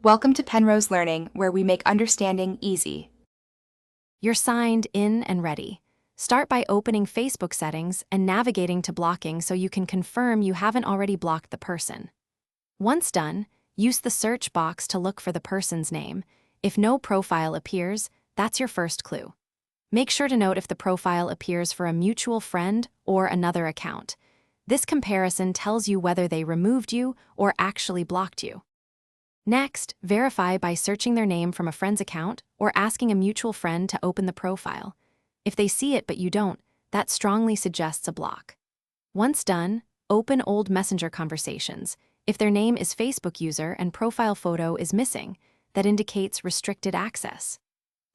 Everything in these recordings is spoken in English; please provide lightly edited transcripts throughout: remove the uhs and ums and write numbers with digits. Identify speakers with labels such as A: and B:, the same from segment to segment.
A: Welcome to Penrose Learning, where we make understanding easy.
B: You're signed in and ready. Start by opening Facebook settings and navigating to blocking so you can confirm you haven't already blocked the person. Once done, use the search box to look for the person's name. If no profile appears, that's your first clue. Make sure to note if the profile appears for a mutual friend or another account. This comparison tells you whether they removed you or actually blocked you. Next, verify by searching their name from a friend's account or asking a mutual friend to open the profile. If they see it but you don't, that strongly suggests a block. Once done, open old Messenger conversations. If their name is Facebook user and profile photo is missing, that indicates restricted access.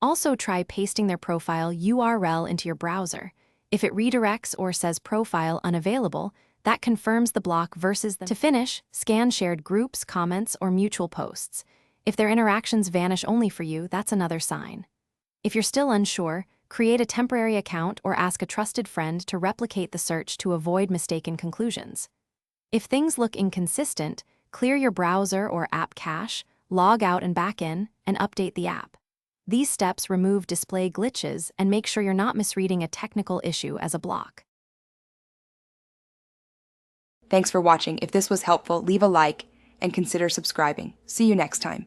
B: Also try pasting their profile URL into your browser. If it redirects or says profile unavailable, that confirms the block versus them. To finish, scan shared groups, comments, or mutual posts. If their interactions vanish only for you, that's another sign. If you're still unsure, create a temporary account or ask a trusted friend to replicate the search to avoid mistaken conclusions. If things look inconsistent, clear your browser or app cache, log out and back in, and update the app. These steps remove display glitches and make sure you're not misreading a technical issue as a block.
A: Thanks for watching. If this was helpful, leave a like and consider subscribing. See you next time.